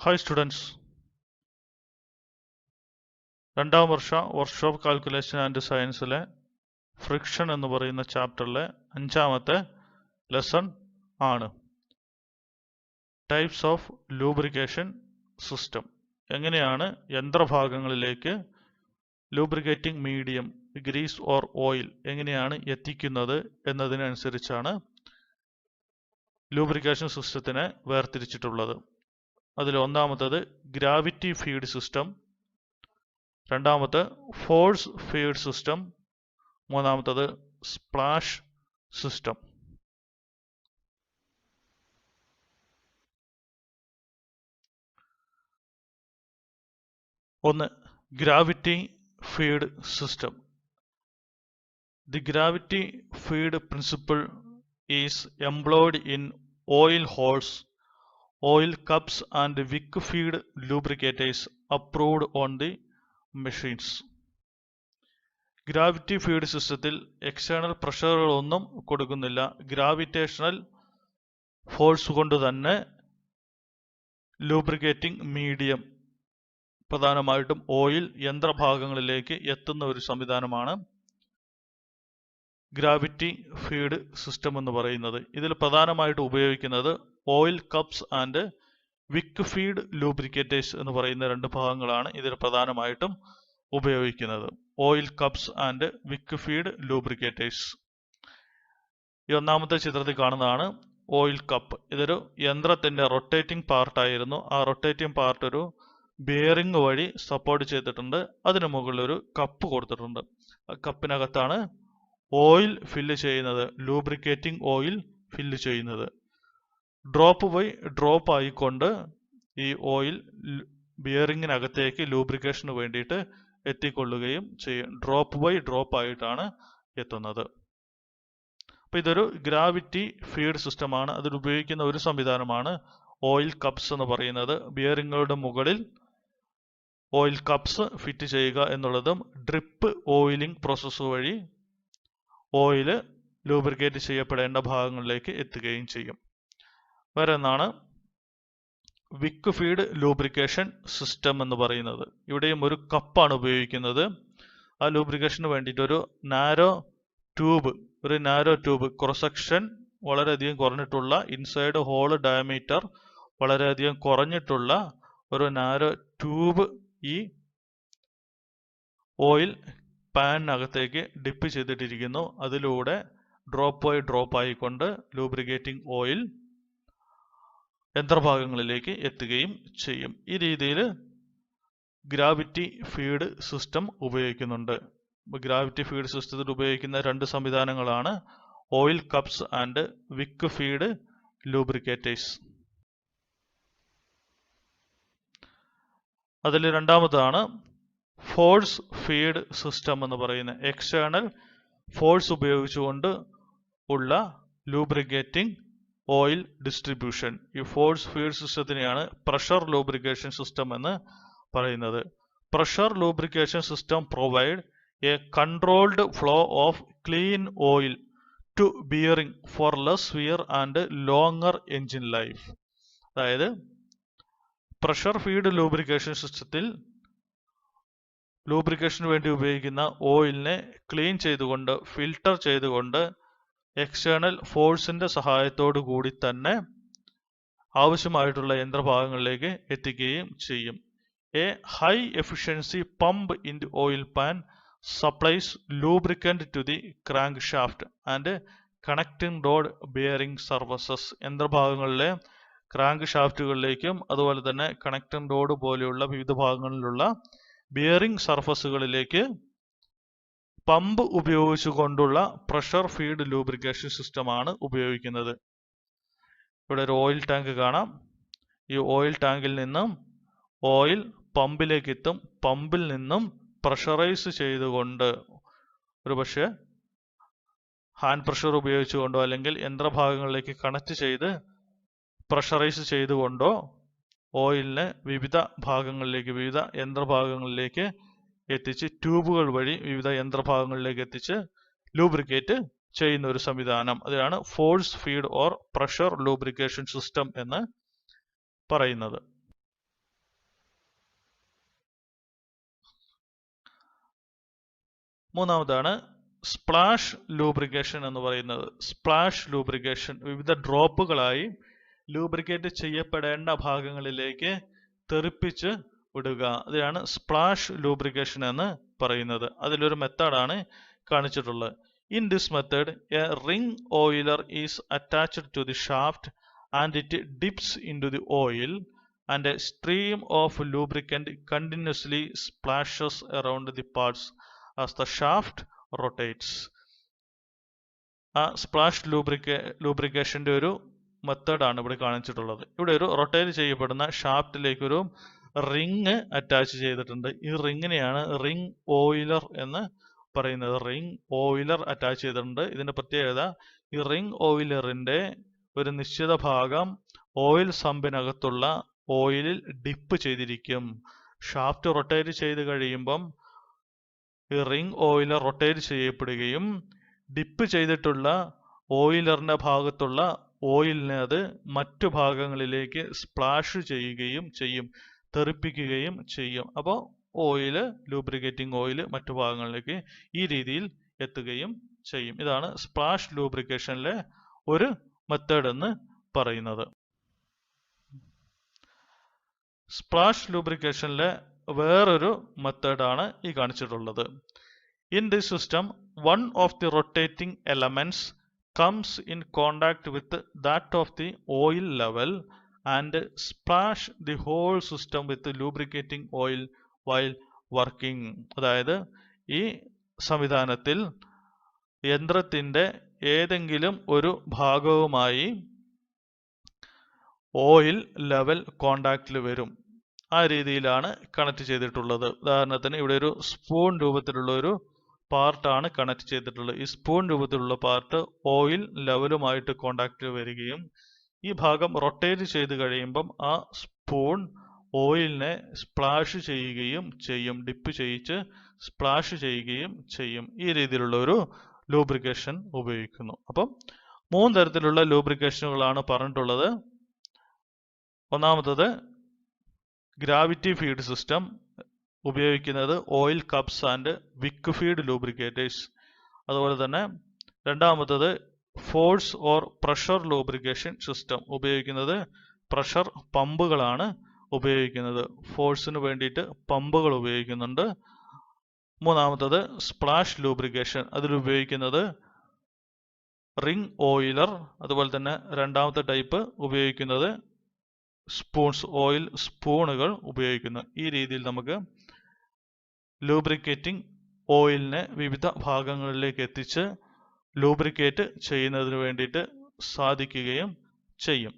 Hi students, രണ്ടാം വർഷ workshop calculation and സയൻസിലെ ഫ്രിക്ഷൻ എന്ന് പറയുന്ന ചാപ്റ്ററിലെ 5ാമത്തെ ലെസൺ ആണ്. Types of lubrication system. എങ്ങനെയാണ് യന്ത്രഭാഗങ്ങളിലേക്ക് lubricating medium grease or oil എങ്ങനെയാണ് എത്തിക്കുന്നത് എന്നതിനനുസരിച്ചാണ് ലൂബ്രിക്കേഷൻ സിസ്റ്റത്തിനെ വേർതിരിച്ചിട്ടുള്ളത്. അതിൽ ഒന്നാമത്തേത് ഗ്രാവിറ്റി ഫീഡ് സിസ്റ്റം, രണ്ടാമത്തെ ഫോഴ്സ് ഫീഡ് സിസ്റ്റം, മൂന്നാമത്തേത് സ്പ്ലാഷ് സിസ്റ്റം. ഒന്ന്, gravity feed system. The gravity feed principle is employed in oil holes, oil cups and wick feed lubricators approved on the machines. Gravity feed സിസ്റ്റത്തിൽ external പ്രഷറുകളൊന്നും കൊടുക്കുന്നില്ല. Gravitational force കൊണ്ട് തന്നെ lubricating medium, പ്രധാനമായിട്ടും oil, യന്ത്രഭാഗങ്ങളിലേക്ക് എത്തുന്ന ഒരു സംവിധാനമാണ് gravity feed system എന്ന് പറയുന്നത്. ഇതിൽ പ്രധാനമായിട്ട് ഉപയോഗിക്കുന്നത് oil cups and wick feed lubricators എന്ന് പറയുന്ന രണ്ട് ഭാഗങ്ങളാണ് ഇതിൽ പ്രധാനമായിട്ടും ഉപയോഗിക്കുന്നത്. Oil cups and wick feed lubricators. ഈ ഒന്നാമത്തെ ചിത്രത്തിൽ കാണുന്നതാണ് ഓയിൽ കപ്പ്. ഇതൊരു യന്ത്രത്തിന്റെ റൊട്ടേറ്റിംഗ് പാർട്ടായിരുന്നു. ആ റൊട്ടേറ്റിംഗ് പാർട്ട് ഒരു ബെയറിംഗ് വഴി സപ്പോർട്ട് ചെയ്തിട്ടുണ്ട്. അതിന് മുകളിൽ ഒരു കപ്പ് കൊടുത്തിട്ടുണ്ട്. ആ കപ്പിനകത്താണ് ഓയിൽ ഫില്ല് ചെയ്യുന്നത്, ലൂബ്രിക്കേറ്റിംഗ് ഓയിൽ ഫില്ല് ചെയ്യുന്നത്. ഡ്രോപ്പ് ബൈ ഡ്രോപ്പ് ആയിക്കൊണ്ട് ഈ ഓയിൽ ബിയറിങ്ങിനകത്തേക്ക് ലൂബ്രിക്കേഷന് വേണ്ടിയിട്ട് എത്തിക്കൊള്ളുകയും ചെയ്യും. ഡ്രോപ്പ് ബൈ ഡ്രോപ്പ് ആയിട്ടാണ് എത്തുന്നത്. അപ്പൊ ഇതൊരു ഗ്രാവിറ്റി ഫീഡ് സിസ്റ്റമാണ്. അതിൽ ഉപയോഗിക്കുന്ന ഒരു സംവിധാനമാണ് ഓയിൽ കപ്സ് എന്ന് പറയുന്നത്. ബിയറിങ്ങുകളുടെ മുകളിൽ ഓയിൽ കപ്സ് ഫിറ്റ് ചെയ്യുക എന്നുള്ളതും ഡ്രിപ്പ് ഓയിലിംഗ് പ്രോസസ്സ് വഴി ഓയിൽ ലൂബ്രിക്കേറ്റ് ചെയ്യപ്പെടേണ്ട ഭാഗങ്ങളിലേക്ക് എത്തുകയും ചെയ്യും. വേറെ ഒന്നാണ് വിക്ക് ഫീഡ് ലൂബ്രിക്കേഷൻ സിസ്റ്റം എന്ന് പറയുന്നത്. ഇവിടെയും ഒരു കപ്പാണ് ഉപയോഗിക്കുന്നത്. ആ ലൂബ്രിക്കേഷന് വേണ്ടിയിട്ട് ഒരു നാരോ ട്യൂബ് ക്രോസ് സെക്ഷൻ വളരെയധികം കുറഞ്ഞിട്ടുള്ള, ഇൻസൈഡ് ഹോൾ ഡയമീറ്റർ വളരെയധികം കുറഞ്ഞിട്ടുള്ള ഒരു നാരോ ട്യൂബ് ഈ ഓയിൽ പാനിനകത്തേക്ക് ഡിപ്പ് ചെയ്തിട്ടിരിക്കുന്നു. അതിലൂടെ ഡ്രോപ്പ് ബൈ ഡ്രോപ്പ് ആയിക്കൊണ്ട് ലൂബ്രിക്കേറ്റിംഗ് ഓയിൽ യന്ത്രഭാഗങ്ങളിലേക്ക് എത്തുകയും ചെയ്യും. ഈ രീതിയിൽ ഗ്രാവിറ്റി ഫീഡ് സിസ്റ്റം ഉപയോഗിക്കുന്നുണ്ട്. ഗ്രാവിറ്റി ഫീഡ് സിസ്റ്റത്തിൽ ഉപയോഗിക്കുന്ന രണ്ട് സംവിധാനങ്ങളാണ് oil cups and wick feed lubricators. അതിൽ രണ്ടാമതാണ് ഫോഴ്സ് ഫീഡ് സിസ്റ്റം എന്ന് പറയുന്ന എക്സ്റ്റേണൽ ഫോഴ്സ് ഉപയോഗിച്ചുകൊണ്ട് ഉള്ള ലൂബ്രിക്കേറ്റിംഗ് ഓയിൽ ഡിസ്ട്രിബ്യൂഷൻ. ഈ ഫോഴ്സ് ഫീഡ് സിസ്റ്റത്തിനെയാണ് പ്രഷർ ലൂബ്രിക്കേഷൻ സിസ്റ്റം എന്ന് പറയുന്നത്. Pressure lubrication system provide a controlled flow of clean oil to bearing for less wear and longer engine life. അതായത് pressure feed lubrication സിസ്റ്റത്തിൽ ലൂബ്രിക്കേഷന് വേണ്ടി ഉപയോഗിക്കുന്ന ഓയിലിനെ ക്ലീൻ ചെയ്തുകൊണ്ട്, ഫിൽട്ടർ ചെയ്തുകൊണ്ട് എക്സ്റ്റേണൽ ഫോഴ്സിന്റെ സഹായത്തോടു കൂടി തന്നെ ആവശ്യമായിട്ടുള്ള യന്ത്രഭാഗങ്ങളിലേക്ക് എത്തിക്കുകയും ചെയ്യും. A high efficiency pump in the oil pan supplies lubricant to the crank shaft and connecting rod bearing surfaces. യന്ത്രഭാഗങ്ങളിലെ ക്രാങ്ക് ഷാഫ്റ്റുകളിലേക്കും അതുപോലെ തന്നെ കണക്റ്റിംഗ് റോഡ് പോലെയുള്ള വിവിധ ഭാഗങ്ങളിലുള്ള ബിയറിംഗ് സർഫസുകളിലേക്ക് പമ്പ് ഉപയോഗിച്ചുകൊണ്ടുള്ള പ്രഷർ ഫീഡ് ലൂബ്രിക്കേഷൻ സിസ്റ്റമാണ് ഉപയോഗിക്കുന്നത്. ഇവിടെ ഒരു ഓയിൽ ടാങ്ക് കാണാം. ഈ ഓയിൽ ടാങ്കിൽ നിന്നും ഓയിൽ പമ്പിലേക്ക് എത്തും. പമ്പിൽ നിന്നും പ്രഷറൈസ് ചെയ്തുകൊണ്ട്, ഒരു പക്ഷേ ഹാൻഡ് പ്രഷർ ഉപയോഗിച്ചുകൊണ്ടോ അല്ലെങ്കിൽ യന്ത്രഭാഗങ്ങളിലേക്ക് കണക്ട് ചെയ്ത് പ്രഷറൈസ് ചെയ്തുകൊണ്ടോ ഓയിലിനെ വിവിധ ഭാഗങ്ങളിലേക്ക്, വിവിധ യന്ത്രഭാഗങ്ങളിലേക്ക് എത്തിച്ച് ട്യൂബുകൾ വഴി വിവിധ യന്ത്രഭാഗങ്ങളിലേക്ക് എത്തിച്ച് ലൂബ്രിക്കേറ്റ് ചെയ്യുന്ന ഒരു സംവിധാനം. അതിനാണ് force feed or pressure lubrication system എന്ന് പറയുന്നത്. മൂന്നാമതാണ് സ്പ്ലാഷ് ലൂബ്രിക്കേഷൻ എന്ന് പറയുന്നത്. സ്പ്ലാഷ് ലൂബ്രിക്കേഷൻ വിവിധ ഡ്രോപ്പുകളായി ലൂബ്രിക്കേറ്റ് ചെയ്യപ്പെടേണ്ട ഭാഗങ്ങളിലേക്ക് തെറിപ്പിച്ച് വിടുക. അതിനാണ് സ്പ്ലാഷ് ലൂബ്രിക്കേഷൻ എന്ന് പറയുന്നത്. അതിലൊരു മെത്തേഡാണ് കാണിച്ചിട്ടുള്ളത്. In this method, a ring oiler is attached to the shaft and it dips into the oil and a stream of lubricant continuously splashes around the parts as the shaft rotates. ആ splash ലൂബ്രിക്കേഷന്റെ ഒരു മെത്തേഡാണ് ഇവിടെ കാണിച്ചിട്ടുള്ളത്. ഇവിടെ ഒരു rotate ചെയ്യപ്പെടുന്ന ഷാഫ്റ്റിലേക്ക് ഒരു ring attach ചെയ്തിട്ടുണ്ട്. ഈ റിങ്ങിനെയാണ് റിംഗ് ഓയിലർ എന്ന് പറയുന്നത്. റിംഗ് ഓയിലർ അറ്റാച്ച് ചെയ്തിട്ടുണ്ട്. ഇതിന്റെ പ്രത്യേകത, ഈ റിംഗ് ഓയിലറിന്റെ ഒരു നിശ്ചിത ഭാഗം ഓയിൽ സമ്പിനകത്തുള്ള ഓയിലിൽ ഡിപ്പ് ചെയ്തിരിക്കും. ഷാഫ്റ്റ് റൊട്ടേറ്റ് ചെയ്ത് കഴിയുമ്പം ഈ റിംഗ് ഓയിലർ റൊട്ടേറ്റ് ചെയ്യപ്പെടുകയും ഡിപ്പ് ചെയ്തിട്ടുള്ള ഓയിലറിന്റെ ഭാഗത്തുള്ള ഓയിലിനെ അത് മറ്റു ഭാഗങ്ങളിലേക്ക് സ്പ്ലാഷ് ചെയ്യുകയും ചെയ്യും, തെറിപ്പിക്കുകയും ചെയ്യും. അപ്പോൾ ഓയില്, ലൂബ്രിക്കേറ്റിംഗ് ഓയിൽ മറ്റു ഭാഗങ്ങളിലേക്ക് ഈ രീതിയിൽ എത്തുകയും ചെയ്യും. ഇതാണ് സ്പ്ലാഷ് ലൂബ്രിക്കേഷനിലെ ഒരു മെത്തേഡ് എന്ന് പറയുന്നത്. സ്പ്ലാഷ് ലൂബ്രിക്കേഷനിലെ വേറൊരു മെത്തേഡാണ് ഈ കാണിച്ചിട്ടുള്ളത്. In this system, one of the rotating elements comes in contact with that of the oil level and splash the whole system with lubricating oil while working. അതായത് ഈ സംവിധാനത്തിൽ യന്ത്രത്തിന്റെ ഏതെങ്കിലും ഒരു ഭാഗവുമായി ഓയിൽ ലെവൽ കോണ്ടാക്റ്റിൽ വരും. ആ രീതിയിലാണ് കണക്ട് ചെയ്തിട്ടുള്ളത്. ഉദാഹരണത്തിന് ഇവിടെ ഒരു സ്പൂൺ രൂപത്തിലുള്ള ഒരു പാർട്ടാണ് കണക്ട് ചെയ്തിട്ടുള്ളത്. ഈ സ്പൂൺ രൂപത്തിലുള്ള പാർട്ട് ഓയിൽ ലെവലുമായിട്ട് കോണ്ടാക്റ്റിൽ വരികയും ഈ ഭാഗം റൊട്ടേറ്റ് ചെയ്ത് കഴിയുമ്പം ആ സ്പൂൺ ഓയിലിനെ സ്പ്ലാഷ് ചെയ്യുകയും ചെയ്യും, ഡിപ്പ് ചെയ്യിച്ച് സ്പ്ലാഷ് ചെയ്യുകയും ചെയ്യും. ഈ രീതിയിലുള്ള ഒരു ലൂബ്രിക്കേഷൻ ഉപയോഗിക്കുന്നു. അപ്പം 3 തരത്തിലുള്ള ലൂബ്രിക്കേഷനുകളാണ് പറഞ്ഞിട്ടുള്ളത്. ഒന്നാമത്തത് ഗ്രാവിറ്റി ഫീഡ് സിസ്റ്റം, ഉപയോഗിക്കുന്നത് oil cups and wick feed lubricators. അതുപോലെ തന്നെ രണ്ടാമത്തത് force or pressure lubrication system, ഉപയോഗിക്കുന്നത് പ്രഷർ പമ്പുകളാണ് ഉപയോഗിക്കുന്നത്. ഫോഴ്സിന് വേണ്ടിയിട്ട് പമ്പുകൾ ഉപയോഗിക്കുന്നുണ്ട്. മൂന്നാമത്തത് സ്പ്ലാഷ് ലൂബ്രിക്കേഷൻ, അതിലുപയോഗിക്കുന്നത് റിംഗ് ഓയിലർ. അതുപോലെ തന്നെ രണ്ടാമത്തെ ടൈപ്പ് ഉപയോഗിക്കുന്നത് സ്പൂൺസ്, ഓയിൽ സ്പൂണുകൾ ഉപയോഗിക്കുന്നു. ഈ രീതിയിൽ നമുക്ക് ലൂബ്രിക്കേറ്റിംഗ് ഓയിലിനെ വിവിധ ഭാഗങ്ങളിലേക്ക് എത്തിച്ച് ലൂബ്രിക്കേറ്റ് ചെയ്യുന്നതിന് വേണ്ടിയിട്ട് സാധിക്കുകയും ചെയ്യും.